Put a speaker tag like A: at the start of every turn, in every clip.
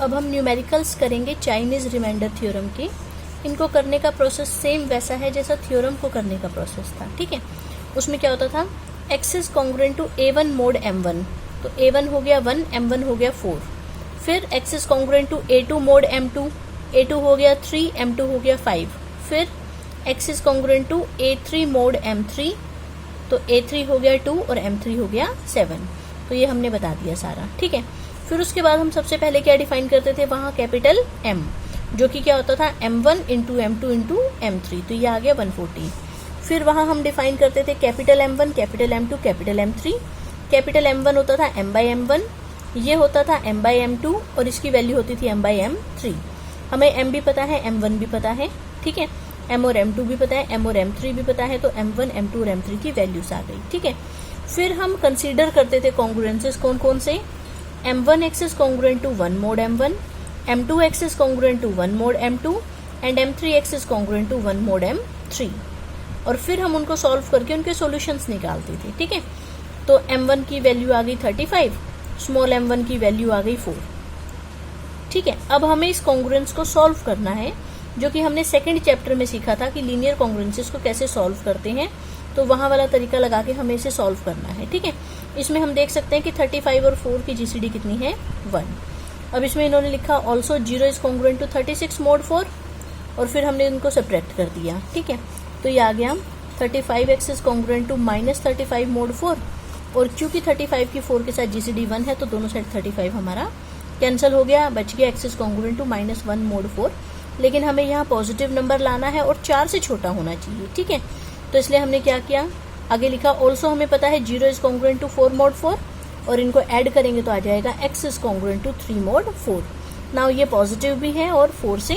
A: अब हम न्यूमेरिकल्स करेंगे चाइनीज़ रिमाइंडर थ्योरम के। इनको करने का प्रोसेस सेम वैसा है जैसा थ्योरम को करने का प्रोसेस था, ठीक है। उसमें क्या होता था, x is congruent to a1 mod m1, तो a1 हो गया 1, m1 हो गया 4। फिर x is congruent to a2 mod m2, a2 हो गया 3, m2 हो गया 5। फिर x is congruent to a3 mod m3, तो a3 हो गया 2 और m3 हो गया 7। तो ये हमने बता दिया सारा, ठीक है। फिर उसके बाद हम सबसे पहले क्या डिफाइन करते थे, वहाँ कैपिटल M, जो कि क्या होता था m1 into m2 into m3, तो ये आ गया 140। फिर वहाँ हम डिफाइन करते थे capital M1, capital M2, capital M3। Capital M1 होता था m/m1, ये होता था m/m2 और इसकी वैल्यू होती थी m/m3। हमें m भी पता है, m1 भी पता है, ठीक है, m और m2 भी पता है, m और m3 भी पता है, तो m1, m2 और m3 की वैल्यूज आ गई, ठीक है। फिर हम कंसीडर करते थे कॉन्ग्रुएंसेस कौन कौन से, m1x is congruent to 1 mod m1, m2x is congruent to 1 mod m2 and m3x is congruent to 1 mod m3। और फिर हम उनको सॉल्व करके उनके सॉल्यूशंस निकालते थे, ठीक है। तो m1 की वैल्यू आ गई 35, स्मॉल m1 की वैल्यू आ गई 4, ठीक है। अब हमें इस कॉन्ग्रुएंस को सॉल्व करना है, जो कि हमने सेकंड चैप्टर में सीखा था कि लीनियर कॉन्ग्रुएंसेस को कैसे सॉल्व करते हैं, तो वहाँ वाला तरीका लगा के हमें इसे सॉल्व करना है, ठीक है। इसमें हम देख सकते हैं कि 35 और 4 की जीसीडी कितनी है, 1। अब इसमें इन्होंने लिखा also 0 is congruent to 36 mod 4, और फिर हमने इनको सब्ट्रैक्ट कर दिया, ठीक है। तो ये आ गया 35x is congruent to -35 mode 4, और क्योंकि 35 की 4 के साथ जीसीडी 1 है तो दोनों साइड 35 हमारा कैंसिल हो गया, बच गया x is congruent to -1 mod 4। लेकिन हमें यहाँ पॉजिटिव नंबर लाना है और 4 से छोटा होना चाहिए, ठीक है। तो इसलिए हमने क्या किया, आगे लिखा ऑल्सो हमें पता है 0 इज कॉन्ग्रुएंट टू 4 मोड 4, और इनको ऐड करेंगे तो आ जाएगा x is congruent to 3 mod 4। Now ये पॉजिटिव भी है और 4 से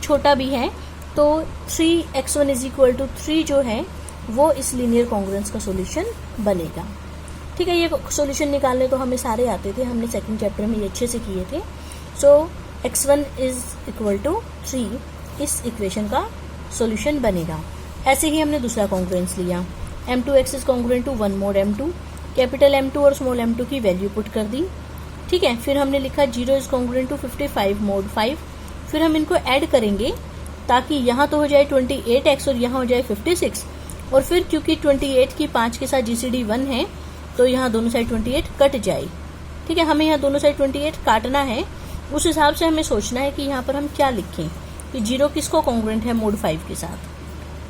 A: छोटा भी है, तो 3x1 इज इक्वल टू 3 जो है वो इस लीनियर कॉन्ग्रुएंस का सॉल्यूशन बनेगा, ठीक है। ये सॉल्यूशन निकालने तो हमें सारे आते थे, हमने सेकंड चैप्टर में ये अच्छे से किए थे। सो x1 इज इक्वल टू 3 इस इक्वेशन का सॉल्यूशन बनेगा। ऐसे ही हमने दूसरा कॉन्ग्रुएंस लिया, m2x is congruent to 1 mod m2, capital M2 और स्मॉल m2 की वैल्यू पुट कर दी, ठीक है। फिर हमने लिखा 0 इज कॉन्ग्रुएंट टू 55 मोड 5। फिर हम इनको ऐड करेंगे ताकि यहाँ तो हो जाए 28x और यहाँ हो जाए 56, और फिर क्योंकि 28 की 5 के साथ जीसीडी 1 है तो यहाँ दोनों साइड 28 कट जाए, ठीक है। हमें यहाँ दोनों साइड 28 काटना है, उस हिसाब से हमें सोचना है कि यहाँ पर हम क्या लिखें कि 0 किसको कॉन्ग्रुएंट है मोड 5 के साथ,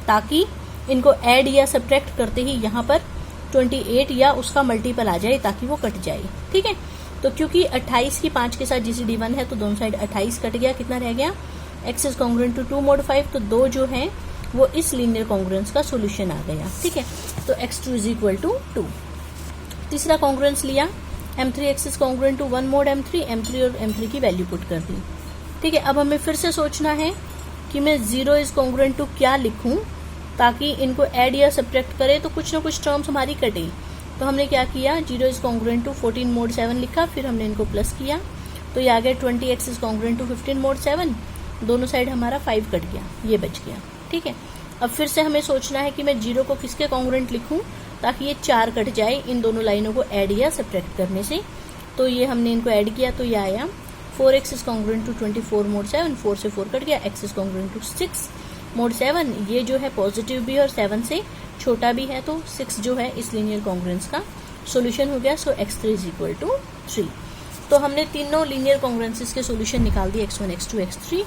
A: ताकि इनको ऐड या सब्ट्रैक्ट करते ही यहाँ पर 28 या उसका मल्टीपल आ जाए ताकि वो कट जाए, ठीक है। तो क्योंकि 28 की 5 के साथ जीसीडी 1 है तो दोनों साइड 28 कट गया, कितना रह गया, x is congruent to 2 mod 5, तो 2 जो है वो इस लीनियर कॉन्ग्रुएंस का सॉल्यूशन आ गया, ठीक है। तो x2 इज इक्वल टू 2। तीसरा कॉन्ग्रुएंस लिया, m3x is congruent to 1 mode m3, m3 और m3 की वैल्यू पुट कर दी, ठीक है। अब हमें फिर से सोचना है कि मैं 0 इज कॉन्ग्रुएंट टू क्या लिखूं ताकि इनको ऐड या सब्ट्रैक्ट करे तो कुछ ना कुछ टर्म्स हमारी कटे। तो हमने क्या किया, 0 इज कॉन्ग्रुएंट टू 14 मोड 7 लिखा, फिर हमने इनको प्लस किया तो ये आ गया 20x is congruent to 15 mode 7, दोनों साइड हमारा 5 कट गया, ये बच गया, ठीक है। अब फिर से हमें सोचना है कि मैं 0 को किसके कॉन्ग्रुएंट लिखूं ताकि ये 4 कट जाए इन दोनों लाइनों को ऐड या सब्ट्रैक्ट करने से। तो ये हमने इनको ऐड किया तो ये आया 4x is congruent to 24 mode 7, 4 से 4 कट गया, x is congruent to 6 mod 7, ये जो है पॉजिटिव भी है और 7 से छोटा भी है, तो 6 जो है इस लीनियर कॉन्ग्रुएंस का सॉल्यूशन हो गया। सो x3 इज इक्वल टू 3। तो हमने तीनों लीनियर कॉन्ग्रुएंसेस के सॉल्यूशन निकाल दिए, x1, x2, x3,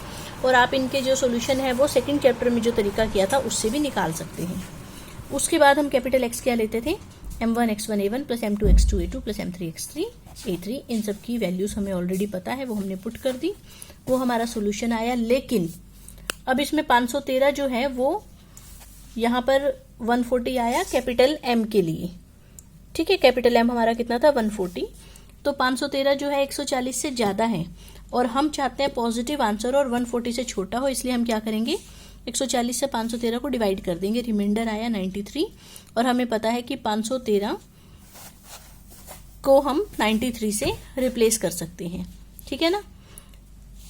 A: और आप इनके जो सॉल्यूशन है वो सेकंड चैप्टर में जो तरीका किया था उससे भी निकाल सकते हैं। उसके बाद हम कैपिटल X क्या लेते थे, m1 x1 a1 plus m2 x2 a2 plus m3 x3 a3, इन सब की वैल्यूज हमें ऑलरेडी पता है, वो हमने पुट कर दी, वो हमारा सॉल्यूशन आया। लेकिन अब इसमें 513 जो है वो यहाँ पर 140 आया कैपिटल M के लिए, ठीक है। कैपिटल M हमारा कितना था 140, तो 513 जो है 140 से ज्यादा है और हम चाहते हैं पॉजिटिव आंसर और 140 से छोटा हो, इसलिए हम क्या करेंगे, 140 से 513 को डिवाइड कर देंगे, रिमाइंडर आया 93, और हमें पता है कि 513 को हम 93 से रिप्लेस कर सकते हैं, ठीक है ना।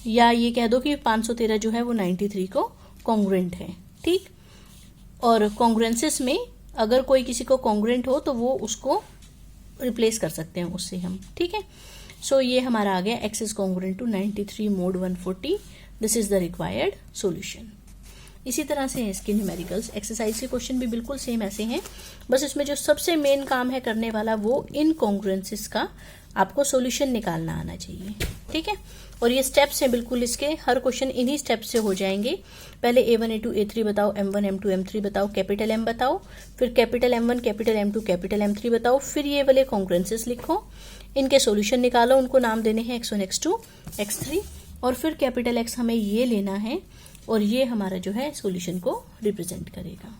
A: या ये कह दो कि 513 जो है वो 93 को कॉन्ग्रुएंट है, ठीक। और कॉन्ग्रुएंसेस में अगर कोई किसी को कॉन्ग्रुएंट हो तो वो उसको रिप्लेस कर सकते हैं उससे हम, ठीक है। सो ये हमारा आ गया x is congruent to 93 mod 140. This is the required solution. इसी तरह से हैं इसके न्यूमेरिकल्स. एक्सरसाइज के क्वेश्चन भी बिल्कुल सेम ऐसे हैं, बस इसमें जो सबसे मेन काम है करने वाला वो इनकॉन्ग्रुएंसेस का आपको सॉल्यूशन निकालना आना चाहिए. ठीक है, और ये स्टेप्स हैं बिल्कुल इसके, हर क्वेश्चन इन्हीं स्टेप्स से हो जाएंगे. पहले A1 A2 A3 बताओ, M1 M2 M3 बताओ, कैपिटल M बताओ, फिर capital M1 capital M2 capital M3 बताओ, फिर ये वाले कॉन्ग्रुएंसेस लिखो, इनके सॉल्यूशन निकालो, उनको नाम देने हैं x1 x2 x3, और फिर कैपिटल X हमें ये लेना है और ये हमारा जो है सॉल्यूशन को रिप्रेजेंट करेगा.